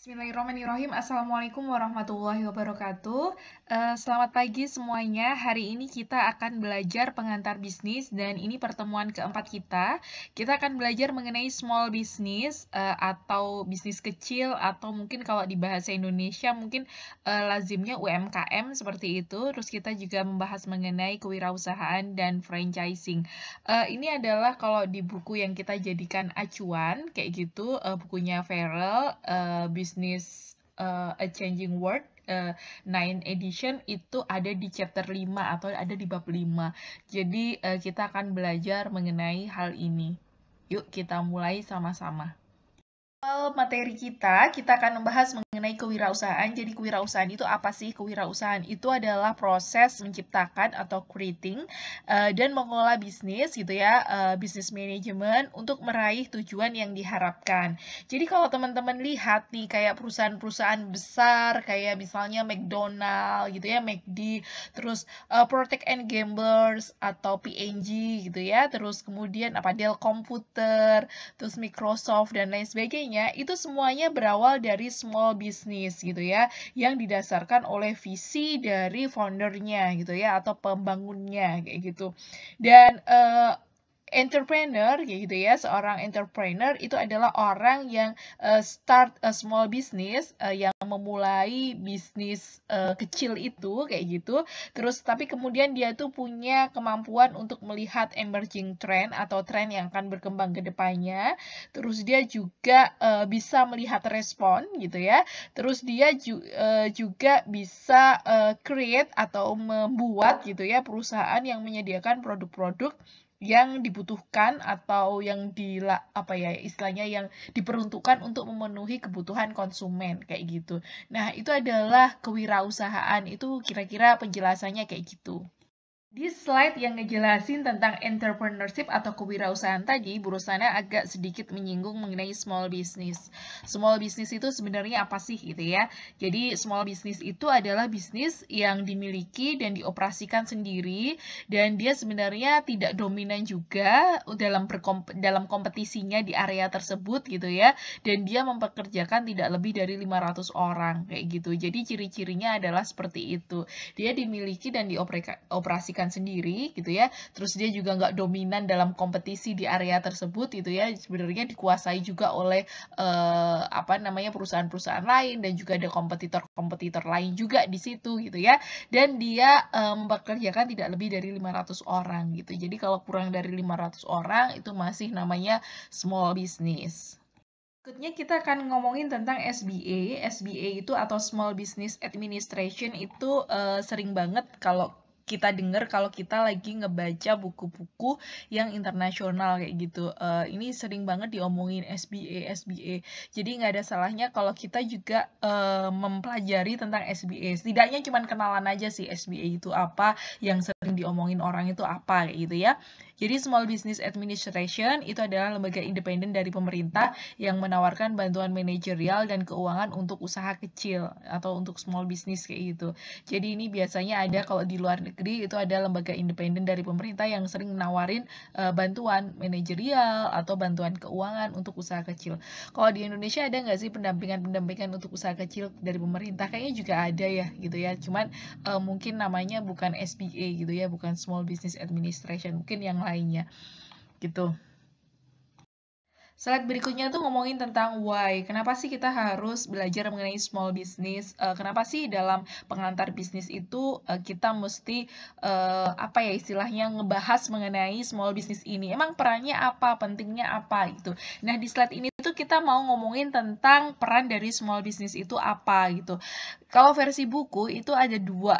Bismillahirrahmanirrahim. Assalamualaikum warahmatullahi wabarakatuh. Selamat pagi semuanya. Hari ini kita akan belajar pengantar bisnis dan ini pertemuan keempat kita. Kita akan belajar mengenai small business atau bisnis kecil atau mungkin kalau di bahasa Indonesia mungkin lazimnya UMKM seperti itu. Terus kita juga membahas mengenai kewirausahaan dan franchising. Ini adalah kalau di buku yang kita jadikan acuan kayak gitu, bukunya Farrell, Business A Changing World, 9 edition itu ada di chapter 5 atau ada di bab 5. Jadi kita akan belajar mengenai hal ini. Yuk kita mulai sama-sama. Materi kita akan membahas mengenai kewirausahaan. Jadi kewirausahaan itu apa sih? Kewirausahaan itu adalah proses menciptakan atau creating dan mengelola bisnis gitu ya, business management untuk meraih tujuan yang diharapkan. Jadi kalau teman-teman lihat nih kayak perusahaan-perusahaan besar kayak misalnya McDonald gitu ya, McD, terus Procter and Gamble atau P&G gitu ya, terus kemudian Dell Computer, terus Microsoft dan lain sebagainya. Itu semuanya berawal dari small business gitu ya, yang didasarkan oleh visi dari foundernya gitu ya, atau pembangunnya kayak gitu. Dan entrepreneur kayak gitu ya, seorang entrepreneur itu adalah orang yang start a small business, yang memulai bisnis kecil itu kayak gitu. Terus tapi kemudian dia tuh punya kemampuan untuk melihat emerging trend atau tren yang akan berkembang ke depannya. Terus dia juga bisa melihat respon gitu ya. Terus dia juga bisa create atau membuat gitu ya perusahaan yang menyediakan produk-produk yang dibutuhkan atau yang istilahnya yang diperuntukkan untuk memenuhi kebutuhan konsumen kayak gitu. Nah, itu adalah kewirausahaan. Itu kira-kira penjelasannya kayak gitu. Di slide yang ngejelasin tentang entrepreneurship atau kewirausahaan tadi, Bu Rusana agak sedikit menyinggung mengenai small business. Small business itu sebenarnya apa sih gitu ya? Jadi small business itu adalah bisnis yang dimiliki dan dioperasikan sendiri dan dia sebenarnya tidak dominan juga dalam kompetisinya di area tersebut gitu ya. Dan dia mempekerjakan tidak lebih dari 500 orang kayak gitu. Jadi ciri-cirinya adalah seperti itu. Dia dimiliki dan dioperasikan sendiri gitu ya, terus dia juga nggak dominan dalam kompetisi di area tersebut gitu ya, sebenarnya dikuasai juga oleh perusahaan-perusahaan lain dan juga ada kompetitor-kompetitor lain juga di situ gitu ya, dan dia mempekerjakan tidak lebih dari 500 orang gitu. Jadi kalau kurang dari 500 orang itu masih namanya small business. Berikutnya kita akan ngomongin tentang SBA. SBA itu atau Small Business Administration itu sering banget kalau kita dengar kalau kita lagi ngebaca buku-buku yang internasional kayak gitu. Ini sering banget diomongin SBA. Jadi nggak ada salahnya kalau kita juga mempelajari tentang SBA. Setidaknya cuma kenalan aja sih SBA itu apa, yang sering diomongin orang itu apa kayak gitu ya. Jadi Small Business Administration itu adalah lembaga independen dari pemerintah yang menawarkan bantuan manajerial dan keuangan untuk usaha kecil atau untuk small business kayak gitu. Jadi ini biasanya ada kalau di luar negeri itu ada lembaga independen dari pemerintah yang sering menawarin bantuan manajerial atau bantuan keuangan untuk usaha kecil. Kalau di Indonesia ada nggak sih pendampingan untuk usaha kecil dari pemerintah? Kayaknya juga ada ya gitu ya. Cuman mungkin namanya bukan SBA gitu ya, bukan Small Business Administration, mungkin yang lainnya gitu. Slide berikutnya tuh ngomongin tentang why. Kenapa sih kita harus belajar mengenai small business? Kenapa sih dalam pengantar bisnis itu kita mesti istilahnya ngebahas mengenai small business ini? Emang perannya apa? Pentingnya apa gitu? Nah, di slide ini tuh kita mau ngomongin tentang peran dari small business itu apa gitu. Kalau versi buku itu ada dua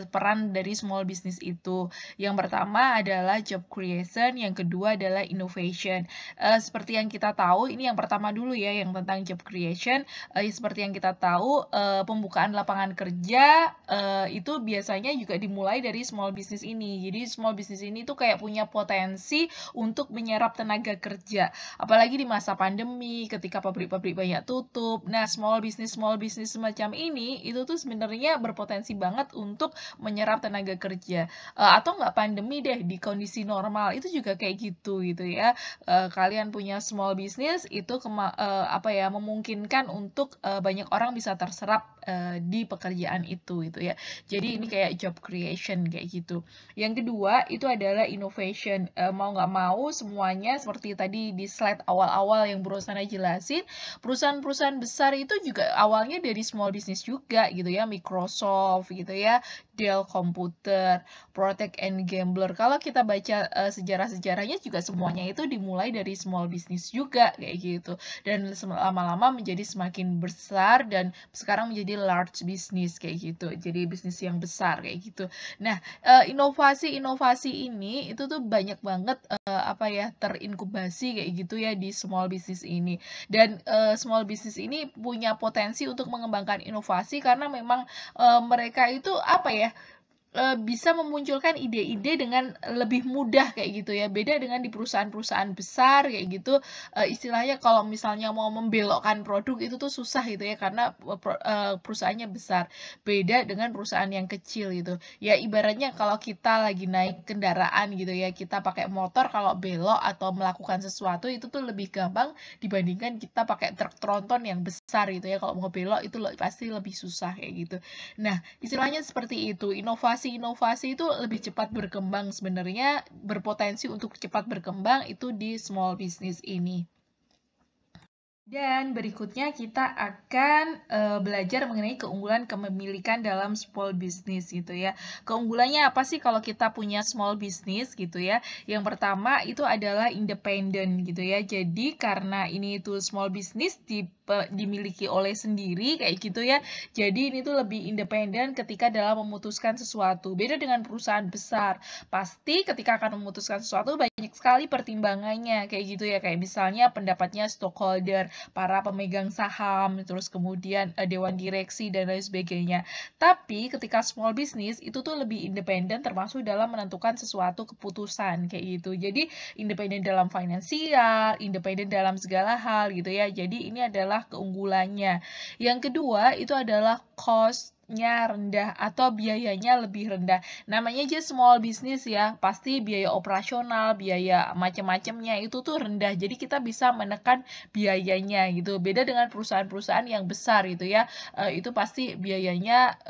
peran dari small business itu. Yang pertama adalah job creation, yang kedua adalah innovation. Seperti yang kita tahu, ini yang pertama dulu ya, yang tentang job creation. Seperti yang kita tahu, pembukaan lapangan kerja itu biasanya juga dimulai dari small business ini. Jadi small business ini tuh kayak punya potensi untuk menyerap tenaga kerja. Apalagi di masa pandemi, ketika pabrik-pabrik banyak tutup. Nah, small business semacam ini, itu tuh sebenarnya berpotensi banget untuk menyerap tenaga kerja. Atau nggak pandemi deh, di kondisi normal, itu juga kayak gitu ya. Kalian punya punya small business itu memungkinkan untuk banyak orang bisa terserap di pekerjaan itu gitu ya. Jadi ini kayak job creation kayak gitu. Yang kedua itu adalah innovation. Mau nggak mau semuanya seperti tadi di slide awal-awal yang Bro Sana jelasin, perusahaan-perusahaan besar itu juga awalnya dari small business juga gitu ya, Microsoft gitu ya, Dell Computer, Procter and Gamble. Kalau kita baca sejarah-sejarahnya juga semuanya itu dimulai dari small business juga kayak gitu. Dan lama-lama menjadi semakin besar dan sekarang menjadi large business kayak gitu. Jadi bisnis yang besar kayak gitu. Nah, inovasi-inovasi ini itu tuh banyak banget terinkubasi kayak gitu ya di small business ini. Dan small business ini punya potensi untuk mengembangkan inovasi karena memang mereka itu bisa memunculkan ide-ide dengan lebih mudah kayak gitu ya. Beda dengan di perusahaan-perusahaan besar kayak gitu, istilahnya kalau misalnya mau membelokkan produk itu tuh susah gitu ya karena perusahaannya besar. Beda dengan perusahaan yang kecil gitu. Ya ibaratnya kalau kita lagi naik kendaraan gitu ya, kita pakai motor kalau belok atau melakukan sesuatu itu tuh lebih gampang dibandingkan kita pakai truk tronton yang besar gitu ya. Kalau mau belok itu pasti lebih susah kayak gitu. Nah, istilahnya seperti itu. Inovasi itu lebih cepat berkembang sebenarnya, berpotensi untuk cepat berkembang itu di small business ini. Dan berikutnya kita akan belajar mengenai keunggulan kepemilikan dalam small business gitu ya. Keunggulannya apa sih kalau kita punya small business gitu ya? Yang pertama itu adalah independen gitu ya. Jadi karena ini itu small business dimiliki oleh sendiri kayak gitu ya. Jadi ini tuh lebih independen ketika dalam memutuskan sesuatu. Beda dengan perusahaan besar. Pasti ketika akan memutuskan sesuatu banyak sekali pertimbangannya kayak gitu ya. Kayak misalnya pendapatnya stockholder, para pemegang saham, terus kemudian dewan direksi dan lain sebagainya. Tapi ketika small business itu tuh lebih independen termasuk dalam menentukan sesuatu keputusan kayak gitu. Jadi independen dalam finansial, independen dalam segala hal gitu ya. Jadi ini adalah keunggulannya. Yang kedua itu adalah cost-nya rendah atau biayanya lebih rendah. Namanya aja small business ya, pasti biaya operasional, biaya macam-macamnya itu tuh rendah. Jadi kita bisa menekan biayanya gitu. Beda dengan perusahaan-perusahaan yang besar gitu ya. Itu pasti biayanya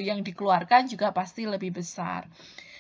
yang dikeluarkan juga pasti lebih besar.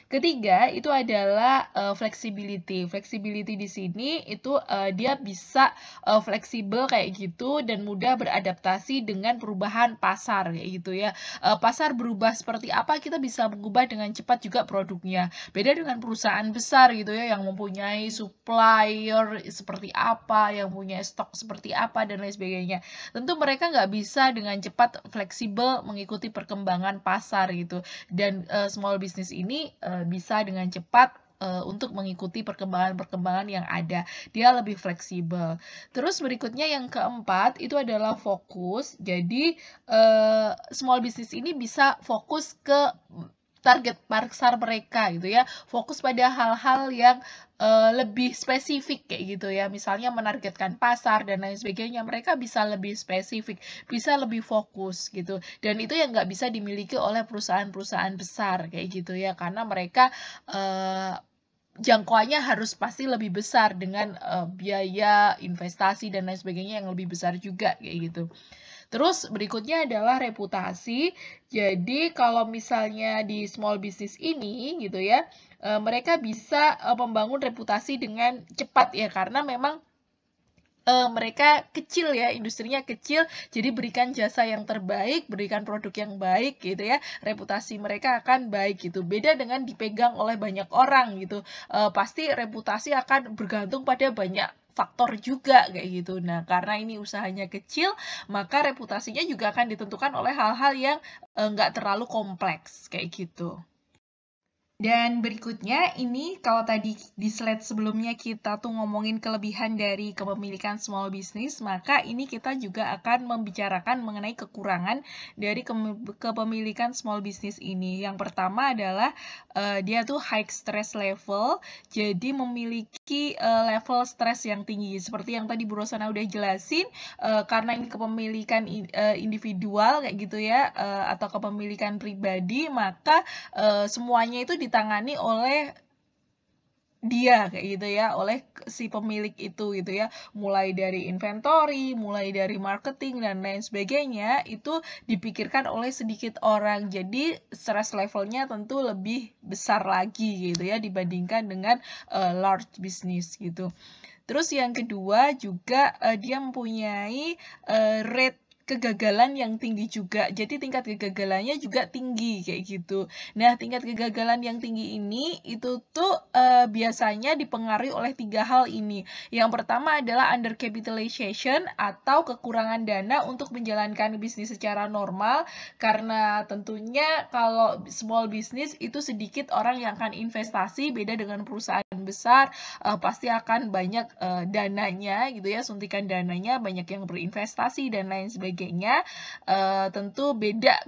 Ketiga, itu adalah flexibility. Flexibility di sini itu dia bisa fleksibel kayak gitu dan mudah beradaptasi dengan perubahan pasar kayak gitu ya. Pasar berubah seperti apa, kita bisa mengubah dengan cepat juga produknya. Beda dengan perusahaan besar gitu ya yang mempunyai supplier seperti apa, yang punya stok seperti apa dan lain sebagainya. Tentu mereka nggak bisa dengan cepat fleksibel mengikuti perkembangan pasar gitu. Dan small business ini bisa dengan cepat untuk mengikuti perkembangan-perkembangan yang ada. Dia lebih fleksibel. Terus berikutnya yang keempat itu adalah fokus. Jadi small business ini bisa fokus ke target pasar mereka gitu ya. Fokus pada hal-hal yang lebih spesifik kayak gitu ya. Misalnya menargetkan pasar dan lain sebagainya. Mereka bisa lebih spesifik, bisa lebih fokus gitu. Dan itu yang nggak bisa dimiliki oleh perusahaan-perusahaan besar kayak gitu ya. Karena mereka jangkauannya harus pasti lebih besar dengan biaya investasi dan lain sebagainya yang lebih besar juga kayak gitu. Terus berikutnya adalah reputasi. Jadi kalau misalnya di small business ini gitu ya, mereka bisa membangun reputasi dengan cepat ya karena memang mereka kecil ya, industrinya kecil, jadi berikan jasa yang terbaik, berikan produk yang baik gitu ya, reputasi mereka akan baik gitu. Beda dengan dipegang oleh banyak orang gitu, pasti reputasi akan bergantung pada banyak faktor juga kayak gitu. Nah, karena ini usahanya kecil, maka reputasinya juga akan ditentukan oleh hal-hal yang nggak terlalu kompleks kayak gitu. Dan berikutnya ini kalau tadi di slide sebelumnya kita tuh ngomongin kelebihan dari kepemilikan small business, maka ini kita juga akan membicarakan mengenai kekurangan dari kepemilikan small business ini. Yang pertama adalah dia tuh high stress level, jadi memiliki level stres yang tinggi. Seperti yang tadi Bu Rosana udah jelasin, karena ini kepemilikan individual kayak gitu ya, atau kepemilikan pribadi, maka semuanya itu ditangani oleh dia kayak gitu ya, oleh si pemilik itu gitu ya. Mulai dari inventory, mulai dari marketing dan lain sebagainya itu dipikirkan oleh sedikit orang. Jadi stress levelnya tentu lebih besar lagi gitu ya dibandingkan dengan large business gitu. Terus yang kedua juga dia mempunyai rate kegagalan yang tinggi juga. Jadi tingkat kegagalannya juga tinggi kayak gitu. Nah, tingkat kegagalan yang tinggi ini itu tuh biasanya dipengaruhi oleh 3 hal ini. Yang pertama adalah undercapitalization atau kekurangan dana untuk menjalankan bisnis secara normal, karena tentunya kalau small business itu sedikit orang yang akan investasi, beda dengan perusahaan besar pasti akan banyak dananya gitu ya, suntikan dananya, banyak yang berinvestasi dan lain sebagainya. Tentu beda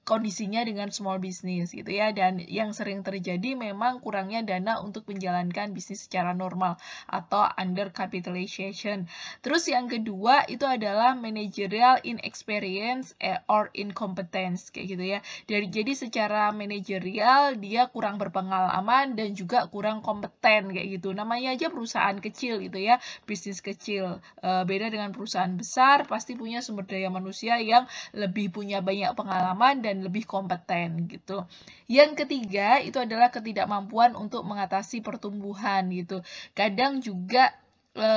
kondisinya dengan small business gitu ya, dan yang sering terjadi memang kurangnya dana untuk menjalankan bisnis secara normal atau under capitalization. Terus yang kedua itu adalah managerial inexperience or incompetence kayak gitu ya. Jadi secara manajerial dia kurang berpengalaman dan juga kurang kompeten kayak gitu. Namanya aja perusahaan kecil gitu ya, bisnis kecil. Beda dengan perusahaan besar, pasti punya sumber daya manusia yang lebih punya banyak pengalaman dan lebih kompeten gitu. Yang ketiga itu adalah ketidakmampuan untuk mengatasi pertumbuhan gitu. Kadang juga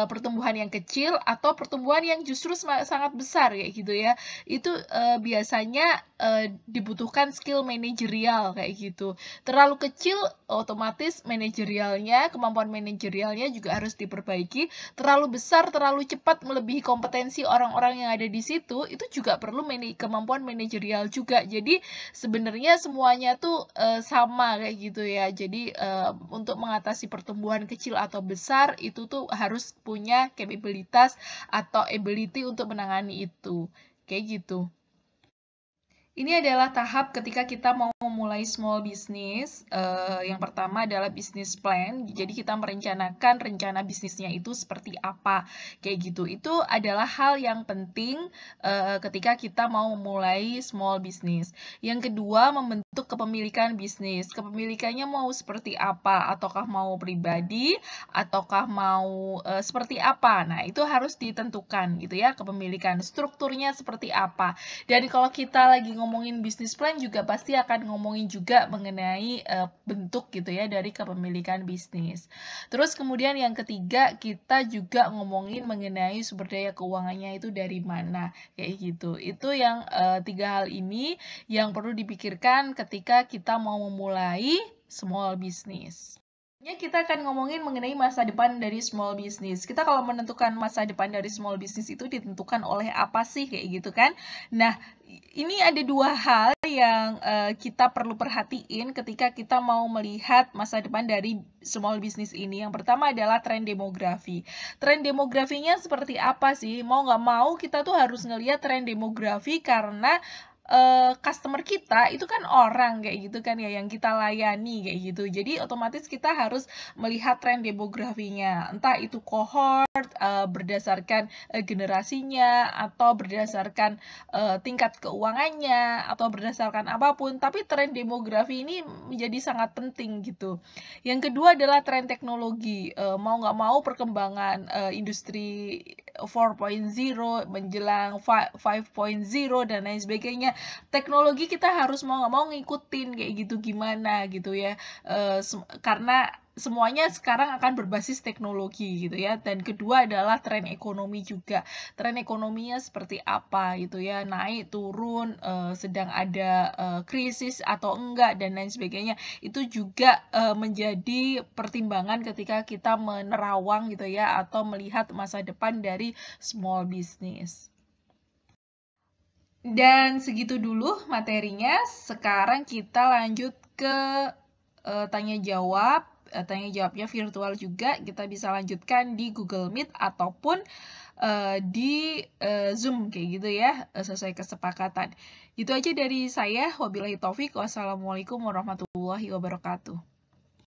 pertumbuhan yang kecil atau pertumbuhan yang justru sangat besar kayak gitu ya. Itu biasanya dibutuhkan skill manajerial kayak gitu. Terlalu kecil otomatis manajerialnya, kemampuan manajerialnya juga harus diperbaiki. Terlalu besar, terlalu cepat melebihi kompetensi orang-orang yang ada di situ, itu juga perlu kemampuan manajerial juga. Jadi sebenarnya semuanya tuh sama kayak gitu ya. Jadi untuk mengatasi pertumbuhan kecil atau besar itu tuh harus punya capabilitas atau ability untuk menangani itu. Kayak gitu. Ini adalah tahap ketika kita mau memulai small business. Yang pertama adalah business plan. Jadi kita merencanakan rencana bisnisnya itu seperti apa, kayak gitu. Itu adalah hal yang penting ketika kita mau memulai small business. Yang kedua, membentuk kepemilikan bisnis. Kepemilikannya mau seperti apa? Ataukah mau pribadi? Ataukah mau seperti apa? Nah, itu harus ditentukan gitu ya, kepemilikan. Strukturnya seperti apa? Dan kalau kita lagi ngomongin bisnis plan juga pasti akan ngomongin juga mengenai bentuk gitu ya dari kepemilikan bisnis. Terus kemudian yang ketiga kita juga ngomongin mengenai sumber daya keuangannya itu dari mana kayak gitu. Itu yang 3 hal ini yang perlu dipikirkan ketika kita mau memulai small business. Kita akan ngomongin mengenai masa depan dari small business. Kita kalau menentukan masa depan dari small business itu ditentukan oleh apa sih kayak gitu kan. Nah, ini ada 2 hal yang kita perlu perhatiin ketika kita mau melihat masa depan dari small business ini. Yang pertama adalah tren demografi. Tren demografinya seperti apa sih? Mau nggak mau kita tuh harus ngelihat tren demografi karena customer kita itu kan orang kayak gitu kan ya, yang kita layani kayak gitu. Jadi otomatis kita harus melihat tren demografinya, entah itu cohort berdasarkan generasinya atau berdasarkan tingkat keuangannya atau berdasarkan apapun, tapi tren demografi ini menjadi sangat penting gitu. Yang kedua adalah tren teknologi. Mau nggak mau perkembangan industri 4.0 menjelang 5.0 dan lain sebagainya, teknologi kita harus mau nggak mau ngikutin kayak gitu gimana gitu ya, karena semuanya sekarang akan berbasis teknologi gitu ya. Dan kedua adalah tren ekonomi juga. Tren ekonominya seperti apa gitu ya, naik turun, sedang ada krisis atau enggak dan lain sebagainya. Itu juga menjadi pertimbangan ketika kita menerawang gitu ya atau melihat masa depan dari small business. Dan segitu dulu materinya. Sekarang kita lanjut ke tanya jawab. Tanya jawabnya virtual juga. Kita bisa lanjutkan di Google Meet ataupun di Zoom kayak gitu ya, sesuai kesepakatan. Gitu aja dari saya. Wabillahi taufik. Wassalamualaikum warahmatullahi wabarakatuh.